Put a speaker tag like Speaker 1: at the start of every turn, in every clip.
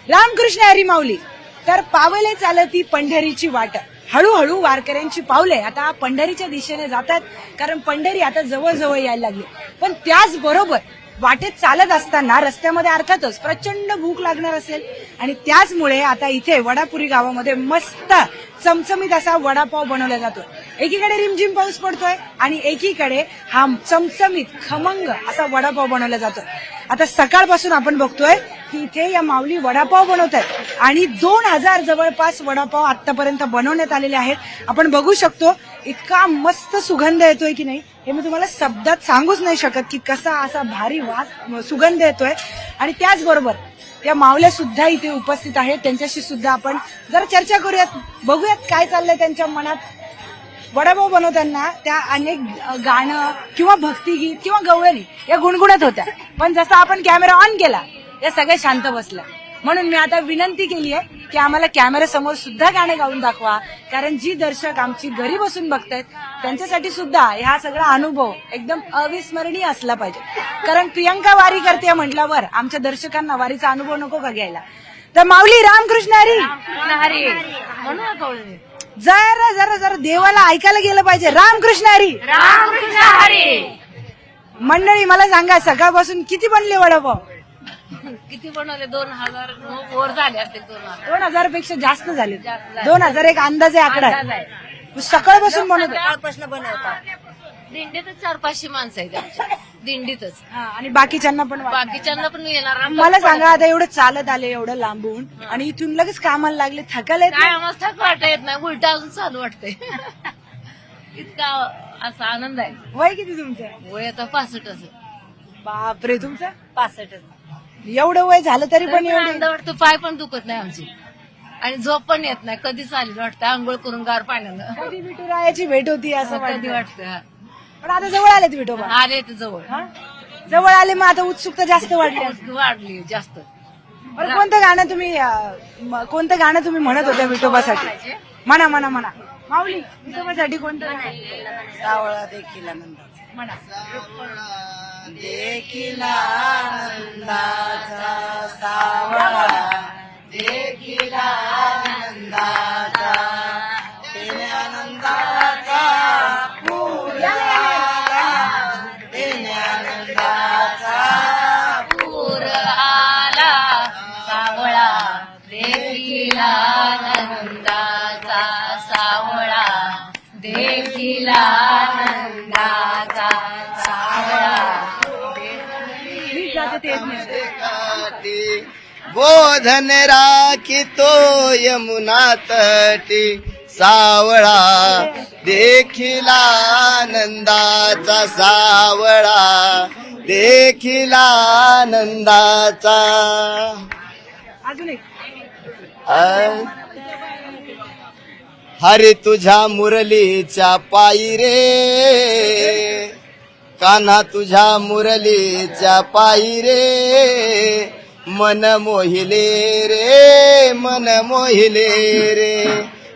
Speaker 1: रामकृष्ण हरी माऊली. तर पावले चालती पंढरीची वाट, हळूहळू वारकऱ्यांची पावले आता पंढरीच्या दिशेने जातात, कारण पंढरी आता जवळ यायला लागली. पण त्याचबरोबर वाटेत चालत असताना रस्त्यामध्ये अर्थातच प्रचंड भूक लागणार असेल, आणि त्याचमुळे आता इथे वडापुरी गावामध्ये मस्त चमचमीत असा वडापाव बनवला जातो. एकीकडे रिमझिम पाऊस पडतोय आणि एकीकडे हा चमचमीत खमंग असा वडापाव बनवला जातो. आता सकाळपासून आपण बघतोय की इथे या माऊली वडापाव बनवत आहेत आणि 2000 जवळपास वडापाव आतापर्यंत बनवण्यात आलेले आहेत. आपण बघू शकतो इतका मस्त सुगंध येतोय की नाही, हे मी तुम्हाला शब्दात सांगूच नाही शकत की कसा असा भारी वास सुगंध येतोय. आणि त्याचबरोबर त्या माऊल्या सुद्धा इथे उपस्थित आहेत, त्यांच्याशी सुद्धा आपण जरा चर्चा करूयात, बघूयात काय चाललंय त्यांच्या मनात. वडापाव बनवताना त्या अनेक गाणं किंवा भक्तिगीत किंवा गवळणी या गुणगुणत होत्या, पण जसा आपण कॅमेरा ऑन केला या सगळ्या शांत बसल्या. म्हणून मी आता विनंती केली आहे की आम्हाला कॅमेऱ्यासमोर सुद्धा गाणे गाऊन दाखवा, कारण जी दर्शक आमची घरी बसून बघतायत त्यांच्यासाठी सुद्धा हा सगळा अनुभव एकदम अविस्मरणीय असला पाहिजे. कारण प्रियंका वारी करते म्हटल्यावर आमच्या दर्शकांना वारीचा अनुभव नको का घ्यायला. तर माऊली रामकृष्ण हरी. जरा जरा जरा देवाला ऐकायला गेलं पाहिजे. रामकृष्ण हरी.
Speaker 2: रामकृष्ण हरी.
Speaker 1: मंडळी मला सांगा, सकाळपासून किती बनले वडापाव?
Speaker 2: किती बनवले? 2000 वर झाले असतील.
Speaker 1: 2000 पेक्षा जास्त झाले. 2000 एक अंदाजे आकडा आहे. सकाळपासून बनवतात.
Speaker 2: दिंडीतच 400-500 माणसं आहेत आमच्या दिंडीतच.
Speaker 1: आणि बाकीच्यांना पण
Speaker 2: बाकीच्यांना पण येणार.
Speaker 1: मला सांगा, आता एवढं चालत आले, एवढं लांबून, आणि इथून लगेच कामाला लागले, थकायला
Speaker 2: काय आम्हाला थक वाटत येत नाही, उलट अजून चालू वाटतंय. इतका असा आनंद आहे.
Speaker 1: वय किती तुमचं?
Speaker 2: वय आता 65 असं.
Speaker 1: बापरे, तुमचं
Speaker 2: 65.
Speaker 1: एवढं वय झालं तरी पण एवढं
Speaker 2: आनंद वाटतो. पाय पण दुखत नाही आमची आणि झोप पण येत नाही. कधी चालेल वाटतं आंघोळ करून गार पाण्यानं.
Speaker 1: कधी विठुरायाची भेट होती असं
Speaker 2: कधी
Speaker 1: वाटतं.
Speaker 2: वाटतं.
Speaker 1: पण आता जवळ आलेत विठोबा.
Speaker 2: आले तर जवळ.
Speaker 1: जवळ आले, मग आता उत्सुकता जास्त वाढली.
Speaker 2: वाढली जास्त.
Speaker 1: बरं, कोणतं गाणं तुम्ही म्हणत होत्या विठोबासाठी? म्हणा म्हणा म्हणा. माऊली, विठोबासाठी कोणतं गाणं?
Speaker 2: सावळा देखील आनंदाचा.
Speaker 1: म्हणा.
Speaker 2: देखील आनंदाचा सावळा, देखील आनंदाचा, तेने आनंदाचा पूर आला, तेने आनंदाचा पूर आला, सावळा देखील आनंदाचा सावळा, देखील आनंदाचा सावळा.
Speaker 3: बोधन राखी तो यमुना तटी, सावळा देखील आनंदाचा सावळा, देखील आनंदाचा.
Speaker 1: अजून एक.
Speaker 3: हरी तुझ्या मुरलीच्या पायी रे, कान्हा तुझ्या मुरलीच्या पायी रे, मन मोहिले रे, मन मोहिले रे,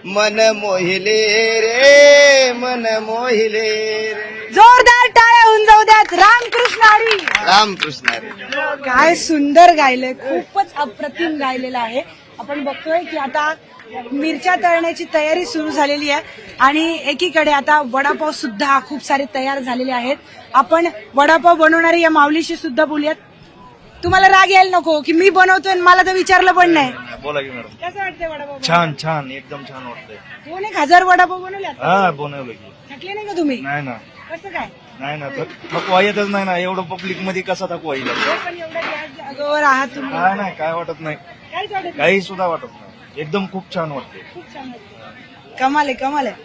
Speaker 3: मन मोहिले रे, मन मोहिले रे.
Speaker 1: जोरदार टाळ्या होऊन जाऊ द्यात. रामकृष्ण हरी.
Speaker 3: रामकृष्ण हरी.
Speaker 1: काय सुंदर गायलंय, खूपच अप्रतिम गायलेलं आहे. आपण बघतोय की आता मिरच्या तळण्याची तयारी सुरू झालेली आहे आणि एकीकडे आता वडापाव सुद्धा खूप सारे तयार झालेले आहेत. आपण वडापाव बनवणारी या माऊलीशी सुद्धा बोलूयात. तुम्हाला राग यायला नको की मी बनवतोय आणि मला तर विचारलं पण नाही.
Speaker 4: बोला की मॅडम.
Speaker 1: कसं वाटतंय वडापाव?
Speaker 4: छान छान, एकदम छान वाटतंय.
Speaker 1: 1000 वडापाव बनवल्यात.
Speaker 4: हा, बनवलं की.
Speaker 1: थकले नाही का तुम्ही?
Speaker 4: नाही ना,
Speaker 1: कसं काय?
Speaker 4: नाही ना, थकवा येतच नाही ना. एवढं पब्लिक मध्ये कसा थकवा येईल?
Speaker 1: पण एवढ्या गॅस जागेवर आहात तुम्ही.
Speaker 4: काय नाही, काय वाटत नाही,
Speaker 1: काहीच वाटत नाही.
Speaker 4: काही सुद्धा वाटत नाही. एकदम खूप छान वाटते.
Speaker 1: खूप छान वाटतं. कमाल आहे, कमाल आहे.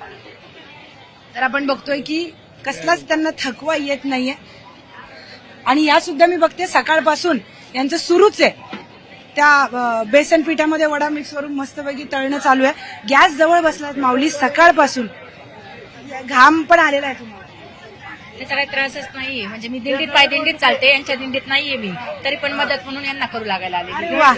Speaker 1: तर आपण बघतोय की कसलाच त्यांना थकवा येत नाहीये आणि या सुद्धा मी बघते सकाळपासून यांचं सुरूच आहे. त्या बेसन पिठामध्ये वडा मिक्स करून मस्तपैकी तळणं चालू आहे. गॅस जवळ बसलात माऊली सकाळपासून. घाम पण आलेला आहे तुम्हाला?
Speaker 5: त्याचा काही त्रासच नाहीये. म्हणजे मी दिंडीत पाय दिंडीत चालते, यांच्या दिंडीत नाहीये मी, तरी पण मदत म्हणून यांना करू लागायला आले.
Speaker 1: वा,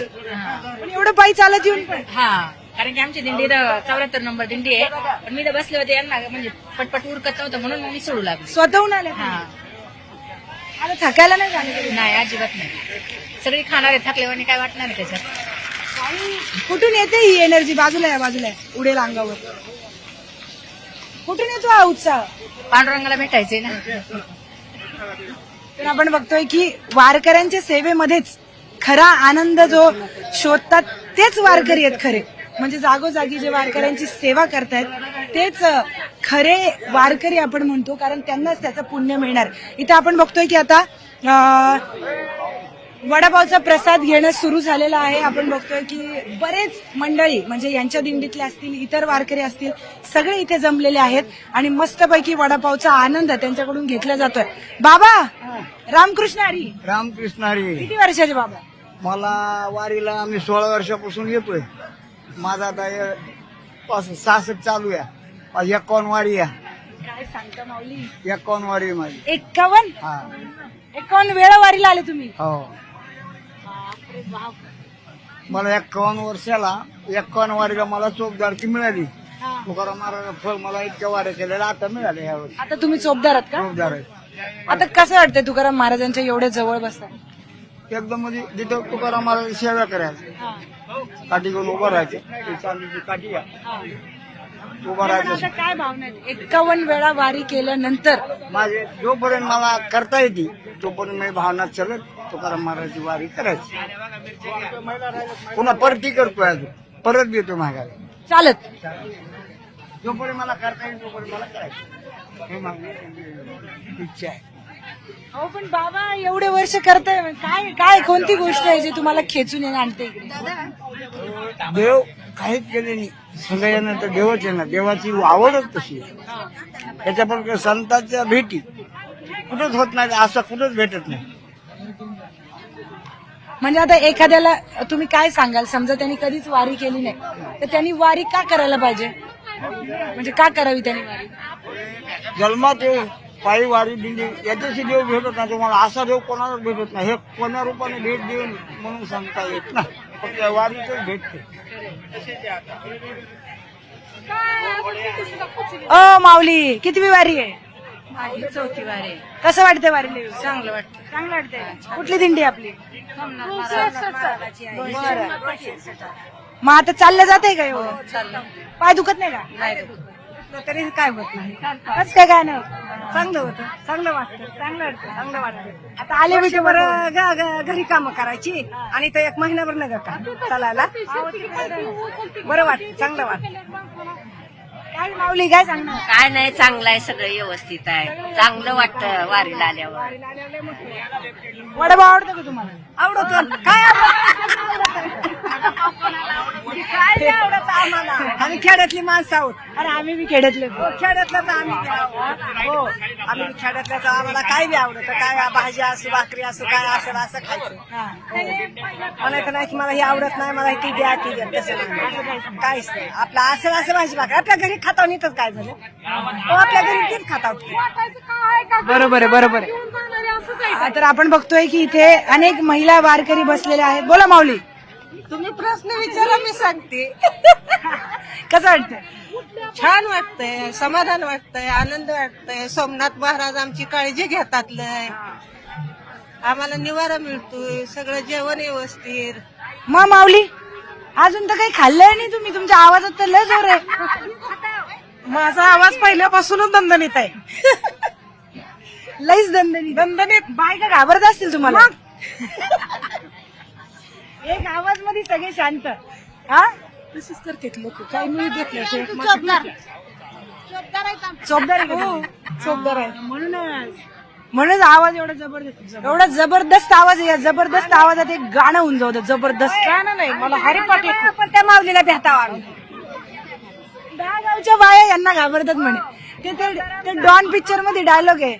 Speaker 1: पण एवढं पायी चालत येऊन पण.
Speaker 5: हा, कारण की आमची दिंडी 74 नंबर दिंडी आहे, पण मी तर बसले होते, यांना म्हणजे पटपट उरकत नव्हतं म्हणून मी सोडू लागले.
Speaker 1: स्वतःहून आले.
Speaker 5: हा,
Speaker 1: आता थकायला नाही झालं?
Speaker 5: नाही, अजिबात नाही. सगळी खाणारे थकल्यावर काय वाटणार त्याच्यात.
Speaker 1: कुठून येते ही एनर्जी? बाजूला आहे, बाजूला आहे, उडेल अंगावर. कुठून येतो हा उत्साह?
Speaker 5: पांडुरंगाला भेटायचंय ना.
Speaker 1: तर आपण बघतोय की वारकऱ्यांच्या सेवेमध्येच खरा आनंद जो शोधतात तेच वारकरी आहेत खरे. म्हणजे जागोजागी जे वारकऱ्यांची सेवा करतायत तेच खरे वारकरी आपण म्हणतो, कारण त्यांनाच त्याचं पुण्य मिळणार. इथं आपण बघतोय की आता वडापावचा प्रसाद घेणं सुरू झालेलं आहे. आपण बघतोय की बरेच मंडळी म्हणजे यांच्या दिंडीतले असतील, इतर वारकरी असतील, सगळे इथे जमलेले आहेत आणि मस्तपैकी वडापावचा आनंद त्यांच्याकडून घेतला जातोय. बाबा रामकृष्ण हरी.
Speaker 6: रामकृष्ण हरी.
Speaker 1: किती वर्षाचे बाबा?
Speaker 6: मला वारीला मी 16 वर्षापासून येतोय. माझा आता 66 चालू आहे. 51 वारी आहे.
Speaker 1: काय सांगता माऊली?
Speaker 6: 51 वारी आहे माझी.
Speaker 1: 51
Speaker 6: हा
Speaker 1: 51 वेळा वारीला आले तुम्ही?
Speaker 6: हो. मला 51 वर्षाला 51 वारीला मला चोपदारकी मिळाली. तुकाराम महाराज फळ मला इतक्या वाऱ्या केलेल्या आता मिळाले यावेळी.
Speaker 1: आता तुम्ही चोपदार आहात का?
Speaker 6: चोपदार आहे.
Speaker 1: आता कसं वाटतंय तुकाराम महाराजांच्या एवढे जवळ बसताय?
Speaker 6: एकदम म्हणजे जिथं तुकाराम महाराज सेवा करायची, काठी घेऊन उभं राहायचं. ती चांदीची काठी आहे, उभं राहायचं.
Speaker 1: आता काय भावना आहेत? 51 वेळा वारी केल्यानंतर
Speaker 6: माझे जोपर्यंत मला करता येते तोपर्यंत मी भावनात चलत तुकाराम महाराजची वारी करायची. पुन्हा परती करतोय, अजून परत येतो माघारी
Speaker 1: चालत.
Speaker 6: जोपर्यंत मला करता येईल तोपर्यंत मला करायचं, हे माझी इच्छा आहे.
Speaker 1: हो पण बाबा एवढे वर्ष करताय, काय काय कोणती गोष्ट आहे जी तुम्हाला खेचून आणते इकडे?
Speaker 6: देव काहीच केले नाही, सगळ्यांना तर देवच आहे ना. देवाची आवडच तशी आहे. त्याच्याबरोबर संतांच्या भेटी कुठंच होत नाही, असं कुठंच भेटत नाही.
Speaker 1: म्हणजे आता एखाद्याला तुम्ही काय सांगाल, समजा त्यांनी कधीच वारी केली नाही तर त्यांनी वारी का करायला पाहिजे? म्हणजे का करावी त्यांनी वारी?
Speaker 6: जन्मात येऊ पायी वारी दिंडी याच्याशी देव भेटत नाही तुम्हाला. असा देव कोणालाच भेटत नाही. हे कोणा रूपाने भेट देऊन म्हणून सांगता येत ना, फक्त वारीतच भेटते.
Speaker 1: माऊली कितवी वारी आहे?
Speaker 5: माझी 4थी वारी आहे.
Speaker 1: कसं वाटतंय वारीला?
Speaker 5: चांगलं वाटतं.
Speaker 1: चांगलं वाटतंय. कुठली दिंडी आपली? मग आता चाललं जाते का एवढं? पाय दुखत नाही का?
Speaker 5: तरी काय होत नाही.
Speaker 1: कसं काय काय नाही?
Speaker 5: चांगलं होतं, चांगलं वाटतं, चांगलं वाटतं.
Speaker 1: आता आले मी
Speaker 5: घरी कामं करायची आणि तर 1 महिनाभर नाही का चालायला बरं वाटतं, चांगलं वाटतं.
Speaker 1: काय माऊली काय सांगणार?
Speaker 7: काय नाही, चांगलं आहे, सगळं व्यवस्थित आहे, चांगलं वाटतं वारीला आल्यावर.
Speaker 1: वडापाव आवडतो का तुम्हाला?
Speaker 5: आवडतं. काय काय आवडतं आम्हाला? आम्ही खेड्यातली माणसं आहोत.
Speaker 1: अरे आम्ही बी खेड्यातले.
Speaker 5: खेड्यातलं तर आम्ही हो, आम्ही खेड्यातलं तर आम्हाला काय बी आवडतं. काय भाजी असो, भाकरी असो, काय असेल असं खायचं. मला तर नाही की मला हे आवडत नाही, मला ती द्या ती द्या, तसं नाही, काहीच नाही. आपलं असं भाजी भाकरी आपल्या घरी खाता येतच. काय झालं आपल्या घरी तेच खाता.
Speaker 1: बरोबर आहे, बरोबर आहे. तर आपण बघतोय की इथे अनेक महिला वारकरी बसलेल्या आहेत. बोला माऊली.
Speaker 2: तुम्ही प्रश्न विचारा, मी सांगते.
Speaker 1: कसं वाटतंय?
Speaker 2: छान वाटतंय, समाधान वाटतंय, आनंद वाटतंय. सोमनाथ महाराज आमची काळजी घेतात लय. आम्हाला निवारा मिळतोय, सगळं जेवण व्यवस्थित.
Speaker 1: मग माऊली अजून तर काही खाल्लंय नाही तुम्ही? तुमच्या आवाजात तर लय जोर आहे.
Speaker 2: माझा आवाज पहिल्यापासूनच दणदणीत आहे.
Speaker 1: लईच दणदणीत. बायका घाबरत असतील तुम्हाला? एक आवाज मध्ये सगळे शांत. हा तशीच करते लोक. काही मिळू देत नाही. चोपदार आहे का? चोपदार आहे म्हणून आवाज एवढा जबरदस्त आवाज आहे. या जबरदस्त आवाजात एक गाणं होऊन जाऊ. जबरदस्त गाणं नाही, मला हरिपाठ येतो.
Speaker 5: पण त्या माऊलीला भेटावं आम्ही.
Speaker 1: 10 गावच्या बाया यांना घाबरतात म्हणे. ते डॉन पिक्चर मध्ये डायलॉग आहे,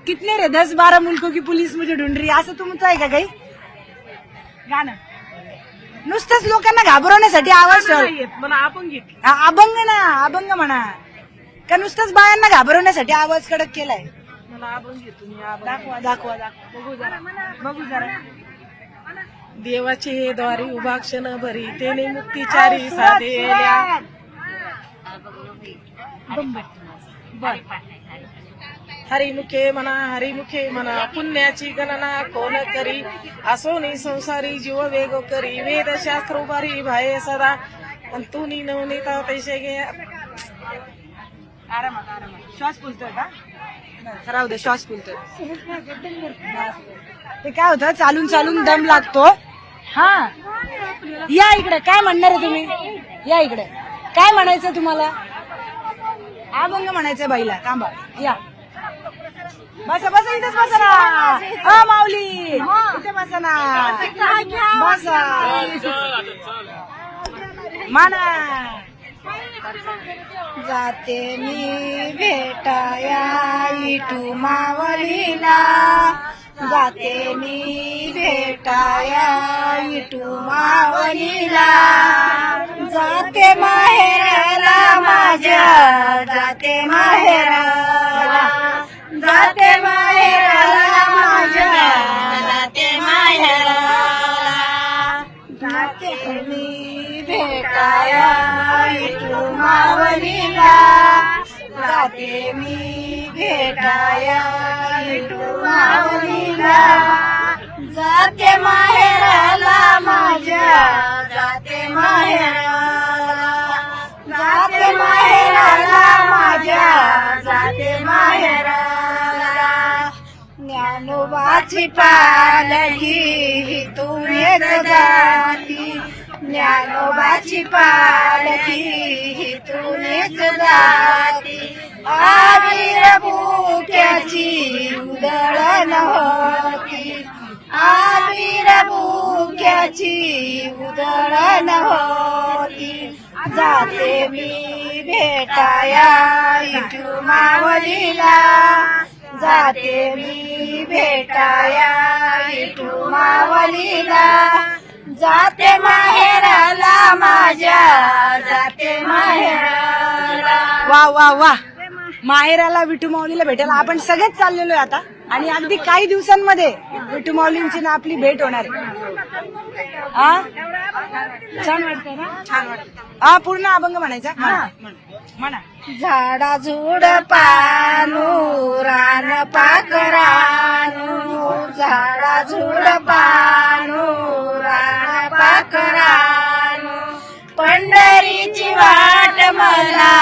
Speaker 1: कितने रे 10-12 मुलकों की पुलिस मुझे ढूंढ रही. असं तुमचं आहे का काही गाणं? नुसतंच लोकांना घाबरवण्यासाठी आवाज
Speaker 2: मला आपण घेत.
Speaker 1: अभंग ना, अभंग म्हणा का नुसतंच बायांना घाबरवण्यासाठी आवाज कडक केलाय?
Speaker 2: मला आपण घेतो.
Speaker 1: दाखवा बघू जरा.
Speaker 2: देवाचे हे द्वारी उभा क्षण भरी, तेने मुक्तीचारी साधेल्या.
Speaker 1: बर
Speaker 2: हरिमुखे म्हणा पुण्याची गणना कोण करी असोनी संसारी जीव वेगो करी वेदशास्त्र उभारी भाये सदा आणि तू नवनीता पैसे घे.
Speaker 1: आरामात श्वास फुलतोय का? राहू दे, श्वास फुलतोय. ते काय होतं, चालून चालून दम लागतो. हा, या इकडे. काय म्हणणार आहे तुम्ही? या इकडे. काय म्हणायचं तुम्हाला? अभंग म्हणायचंय बाईला. थांबा, या. बसा बसा, इथेच बसा ना. माऊली इथे बसा ना. बसा माना.
Speaker 5: जाते मी भेटाया विठू मावलीला, जाते मी भेटाया विठू मावलीला, जाते माहेराला माझ्या, जाते माहेराला, जाते माहेराला माझ्या, जाते माहेराला, जाते मी भेटाया विठू मावलीला, जाते मी भेटाया विठू मावलीला, जाते माहेराला माझ्या, जाते माहेराला, जाते माहेराला माझ्या, जाते माहेराला. ज्ञानोबाची पालखी तुझेच जाती, ज्ञानोबाची पालखी तुझेच जाती, आबीर भुक्याची उधळण होती, आबीर भुक्याची उधळण होती, जाते मी भेटाया विठू मावलीला, जाते मी भेटाया विठू मावलीला, जाते माहेराला माझ्या, जाते माहेराला.
Speaker 1: वा वा वा. माहेराला विठू माऊलीला भेटायला आपण सगळेच चाललेलो आहे आता, आणि अगदी काही दिवसांमध्ये विठू माऊलींची ना आपली भेट होणार आहे. हा, छान वाटतंय ना? छान वाटतं. हा, पूर्ण अभंग म्हणायचा. म्हणा.
Speaker 5: झाडा झुड पानू रान पाकरानू, झाडा झुड पानू रान पाकरानू, पंढरीची वाट मला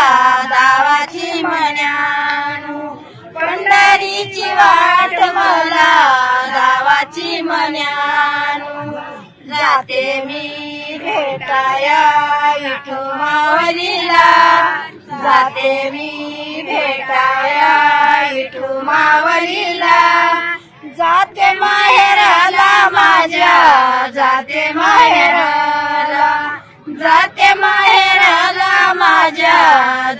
Speaker 5: दावाची मन्यानू, पंढरीची वाट मला दावाची मन्यानू, जाते मी भेटाया विठू मावलीला, जाते मी भेटाया विठू मावलीला, जाते माहेराला माझ्या, जाते माहेराला, जाते माहेराला माझ्या,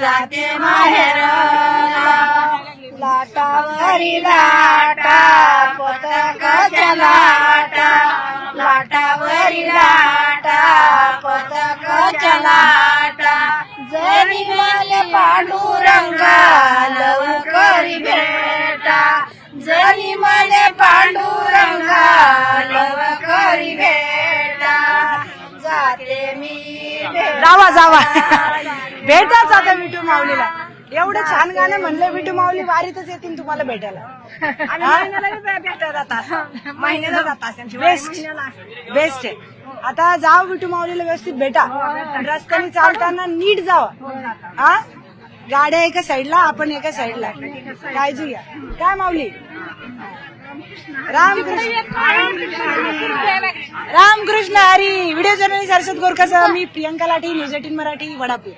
Speaker 5: जाते माहेराला. लाटावरी लाटा पतकाच्या लाटा, लाटावरी लाटा पतकाच्या लाटा, जरी मला पांडुरंगा लवकरी भेटा, जरी मला पांडुरंगा लवकरी भेटा, जाते मी
Speaker 1: जावा जावा. भेटाच आता विठू माऊलीला. एवढं छान गाणं म्हणलं, विठू माऊली वारीतच येतील तुम्हाला भेटायला.
Speaker 5: महिन्याला जात असेल.
Speaker 1: बेस्ट आहे. आता जाव विठू माऊलीला व्यवस्थित भेटा. रस्त्याने चालताना नीट जावा. हा, गाड्या एका साईडला, आपण एका साईडला. काळजी घ्या. काय माऊली? रामकृष्ण रामकृष्ण हरी. व्हिडिओ जर्नलिस्ट हर्षद गोरखासह मी प्रियंका लाठी, न्यूज 18 मराठी, वडापूर.